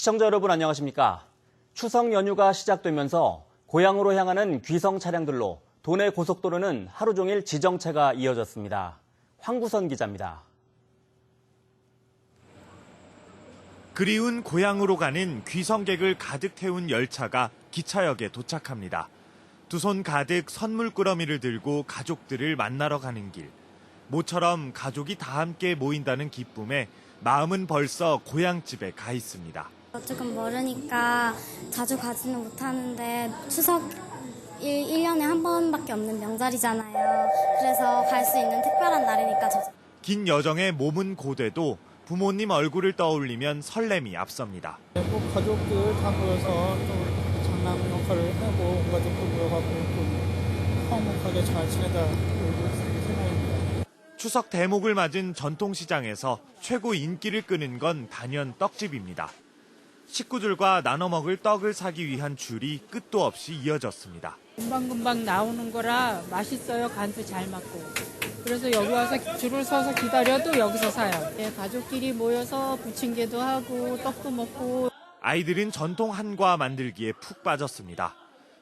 시청자 여러분 안녕하십니까? 추석 연휴가 시작되면서 고향으로 향하는 귀성 차량들로 도내 고속도로는 하루 종일 지정체가 이어졌습니다. 황구선 기자입니다. 그리운 고향으로 가는 귀성객을 가득 태운 열차가 기차역에 도착합니다. 두 손 가득 선물 꾸러미를 들고 가족들을 만나러 가는 길. 모처럼 가족이 다 함께 모인다는 기쁨에 마음은 벌써 고향집에 가 있습니다. 조금 멀으니까 자주 가지는 못하는데 추석 1년에 한 번밖에 없는 명절이잖아요. 그래서 갈 수 있는 특별한 날이니까 긴 여정에 몸은 고돼도 부모님 얼굴을 떠올리면 설렘이 앞섭니다. 가족들 다 모여서 또 장남 역할을 하고 온 가족들 모여가지고 또 화목하게 잘 지내다 생각입니다. 추석 대목을 맞은 전통시장에서 최고 인기를 끄는 건 단연 떡집입니다. 식구들과 나눠 먹을 떡을 사기 위한 줄이 끝도 없이 이어졌습니다. 금방금방 나오는 거라 맛있어요. 간도 잘 맞고. 그래서 여기 와서 줄을 서서 기다려도 여기서 사요. 가족끼리 모여서 부침개도 하고 떡도 먹고. 아이들은 전통 한과 만들기에 푹 빠졌습니다.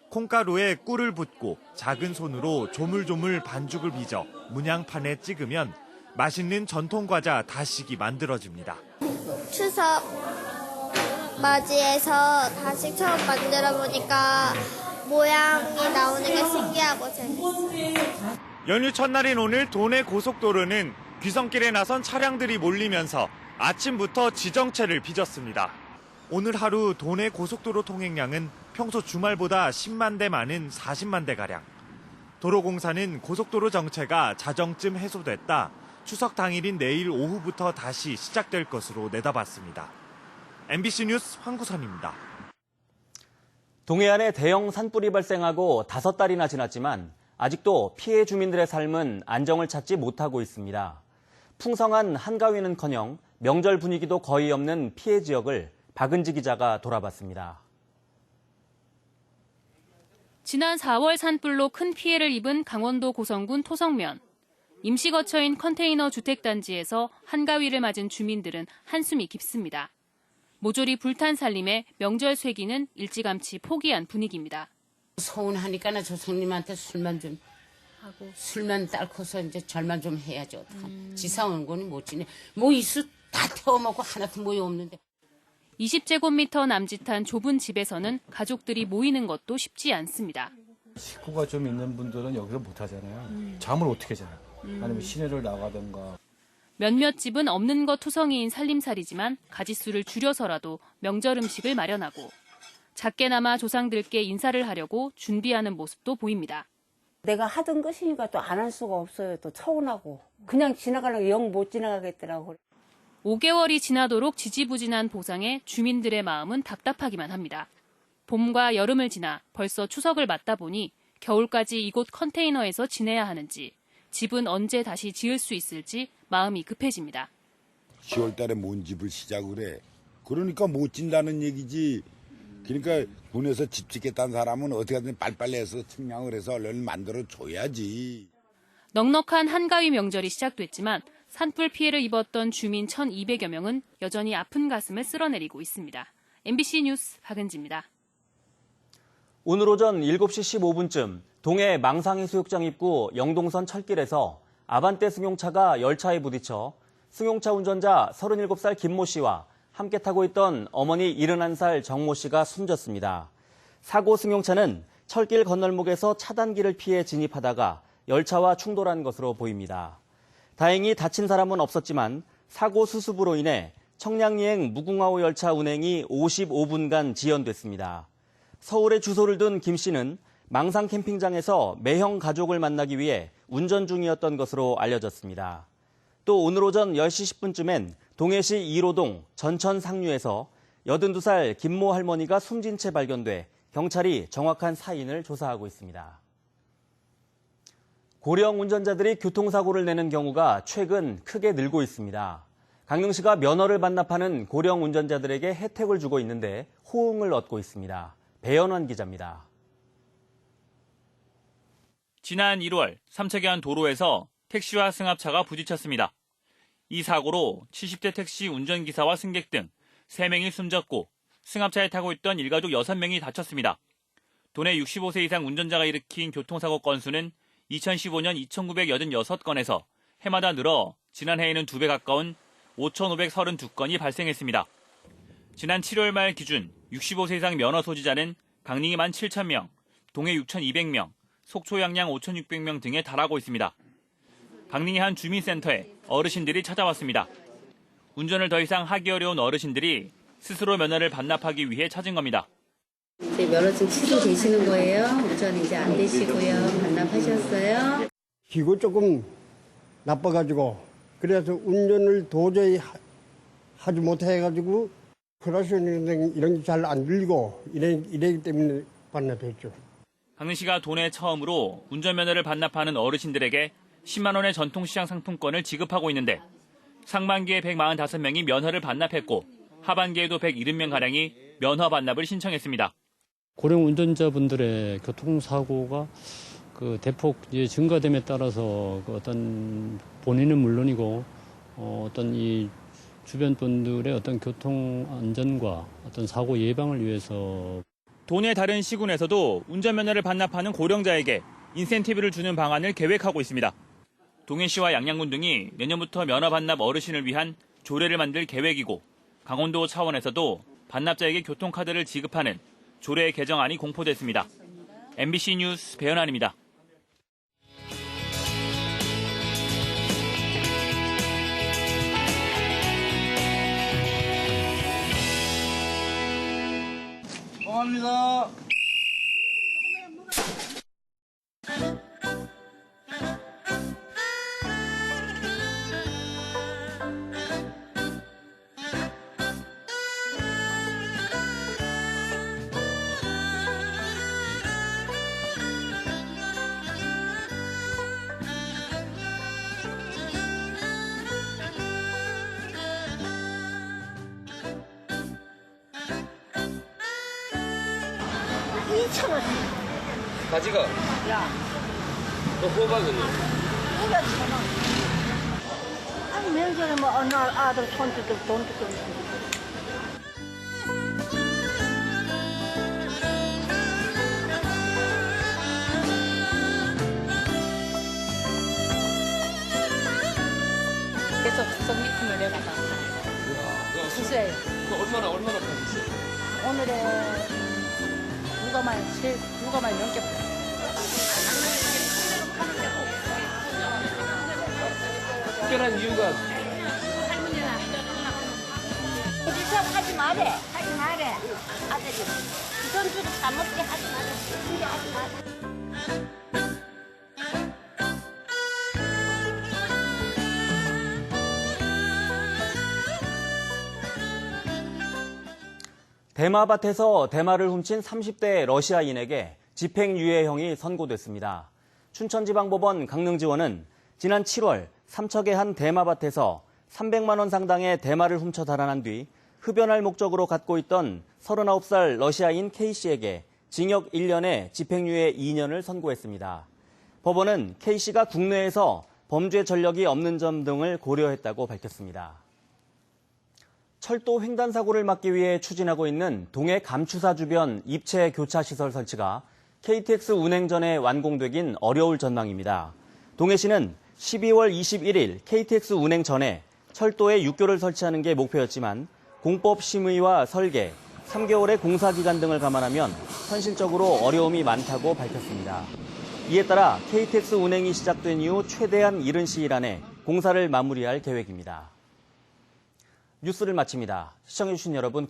콩가루에 꿀을 붓고 작은 손으로 조물조물 반죽을 빚어 문양판에 찍으면 맛있는 전통 과자 다식이 만들어집니다. 추석 맞이해서 다시 처음 만들어 보니까 모양이 나오는 게 신기하고 재밌어요. 연휴 첫날인 오늘 도내 고속도로는 귀성길에 나선 차량들이 몰리면서 아침부터 지정체를 빚었습니다. 오늘 하루 도내 고속도로 통행량은 평소 주말보다 10만 대 많은 40만 대가량. 도로공사는 고속도로 정체가 자정쯤 해소됐다. 추석 당일인 내일 오후부터 다시 시작될 것으로 내다봤습니다. MBC 뉴스 황구선입니다. 동해안에 대형 산불이 발생하고 5달이나 지났지만 아직도 피해 주민들의 삶은 안정을 찾지 못하고 있습니다. 풍성한 한가위는커녕 명절 분위기도 거의 없는 피해 지역을 박은지 기자가 돌아봤습니다. 지난 4월 산불로 큰 피해를 입은 강원도 고성군 토성면. 임시거처인 컨테이너 주택단지에서 한가위를 맞은 주민들은 한숨이 깊습니다. 모조리 불탄 살림에 명절 쇠기는 일찌감치 포기한 분위기입니다. 서운하니까 저 손님한테 술만 좀 하고 술만 딸커서 이제 절만 좀 해야죠. 지사오는 거는 못 지내. 뭐 이수 다 태워먹고 하나도 모여 없는데. 20제곱미터 남짓한 좁은 집에서는 가족들이 모이는 것도 쉽지 않습니다. 식구가 좀 있는 분들은 여기서 못 하잖아요. 잠을 어떻게 자요? 아니면 시내를 나가든가. 몇몇 집은 없는 것 투성이인 살림살이지만 가짓수를 줄여서라도 명절 음식을 마련하고 작게나마 조상들께 인사를 하려고 준비하는 모습도 보입니다. 내가 하던 것이니까 또 안 할 수가 없어요. 또 서운하고. 그냥 지나가려고 영 못 지나가겠더라고. 5개월이 지나도록 지지부진한 보상에 주민들의 마음은 답답하기만 합니다. 봄과 여름을 지나 벌써 추석을 맞다 보니 겨울까지 이곳 컨테이너에서 지내야 하는지 집은 언제 다시 지을 수 있을지 마음이 급해집니다. 10월 달에 뭔 집을 시작을 해. 그러니까 못 진다는 얘기지. 그러니까 군에서 집 짓겠다는 사람은 어떻게든 빨리빨리 해서 측량을 해서 얼른 만들어줘야지. 넉넉한 한가위 명절이 시작됐지만 산불 피해를 입었던 주민 1,200여 명은 여전히 아픈 가슴을 쓸어내리고 있습니다. MBC 뉴스 박은지입니다. 오늘 오전 7시 15분쯤 동해 망상해수욕장 입구 영동선 철길에서 아반떼 승용차가 열차에 부딪혀 승용차 운전자 37살 김모 씨와 함께 타고 있던 어머니 71살 정모 씨가 숨졌습니다. 사고 승용차는 철길 건널목에서 차단기를 피해 진입하다가 열차와 충돌한 것으로 보입니다. 다행히 다친 사람은 없었지만 사고 수습으로 인해 청량리행 무궁화호 열차 운행이 55분간 지연됐습니다. 서울에 주소를 둔 김 씨는 망상 캠핑장에서 매형 가족을 만나기 위해 운전 중이었던 것으로 알려졌습니다. 또 오늘 오전 10시 10분쯤엔 동해시 1호동 전천 상류에서 82살 김모 할머니가 숨진 채 발견돼 경찰이 정확한 사인을 조사하고 있습니다. 고령 운전자들이 교통사고를 내는 경우가 최근 크게 늘고 있습니다. 강릉시가 면허를 반납하는 고령 운전자들에게 혜택을 주고 있는데 호응을 얻고 있습니다. 배연환 기자입니다. 지난 1월 삼척해안 도로에서 택시와 승합차가 부딪혔습니다. 이 사고로 70대 택시 운전기사와 승객 등 3명이 숨졌고 승합차에 타고 있던 일가족 6명이 다쳤습니다. 도내 65세 이상 운전자가 일으킨 교통사고 건수는 2015년 2,986건에서 해마다 늘어 지난해에는 2배 가까운 5,532건이 발생했습니다. 지난 7월 말 기준 65세 이상 면허 소지자는 강릉이 17,000명, 동해 6,200명, 속초 양양 5,600명 등에 달하고 있습니다. 강릉의 한 주민센터에 어르신들이 찾아왔습니다. 운전을 더 이상 하기 어려운 어르신들이 스스로 면허를 반납하기 위해 찾은 겁니다. 이제 면허증 취소되시는 거예요? 운전 이제 안 되시고요. 반납하셨어요? 기고 조금 나빠가지고 그래서 운전을 도저히 하지 못해가지고 크라시는 이런 게 잘 안 들리고 이래기 때문에 반납했죠. 강릉시가 도내 처음으로 운전면허를 반납하는 어르신들에게 10만 원의 전통시장 상품권을 지급하고 있는데 상반기에 145명이 면허를 반납했고 하반기에도 170명가량이 면허 반납을 신청했습니다. 고령 운전자분들의 교통사고가 대폭 증가됨에 따라서 어떤 본인은 물론이고 어떤 이 주변 분들의 어떤 교통 안전과 어떤 사고 예방을 위해서 도내 다른 시군에서도 운전면허를 반납하는 고령자에게 인센티브를 주는 방안을 계획하고 있습니다. 동해시와 양양군 등이 내년부터 면허 반납 어르신을 위한 조례를 만들 계획이고 강원도 차원에서도 반납자에게 교통카드를 지급하는 조례 개정안이 공포됐습니다. MBC 뉴스 배현환입니다. 고맙습니다. 가지가? 야. 또 호박은요? 이거 1,000원. 아니, 명절에 뭐, 어느 아들, 손주들 돈 주고. 그래서 정리품을 내가 다 주세요. 얼마나 받으세요? 오늘의 누가 많이 넘게 특별한 이유가 하지 말래. 하지 말래. 아들이. 돈 주고 다 먹게 하지 말래. 근데 하지 말래. 대마밭에서 대마를 훔친 30대 러시아인에게 집행유예형이 선고됐습니다. 춘천지방법원 강릉지원은 지난 7월 삼척의 한 대마밭에서 300만 원 상당의 대마를 훔쳐 달아난 뒤 흡연할 목적으로 갖고 있던 39살 러시아인 K씨에게 징역 1년에 집행유예 2년을 선고했습니다. 법원은 K씨가 국내에서 범죄 전력이 없는 점 등을 고려했다고 밝혔습니다. 철도 횡단 사고를 막기 위해 추진하고 있는 동해 감추사 주변 입체 교차 시설 설치가 KTX 운행 전에 완공되긴 어려울 전망입니다. 동해시는 12월 21일 KTX 운행 전에 철도에 육교를 설치하는 게 목표였지만 공법 심의와 설계, 3개월의 공사 기간 등을 감안하면 현실적으로 어려움이 많다고 밝혔습니다. 이에 따라 KTX 운행이 시작된 이후 최대한 이른 시일 안에 공사를 마무리할 계획입니다. 뉴스를 마칩니다. 시청해주신 여러분 고맙습니다.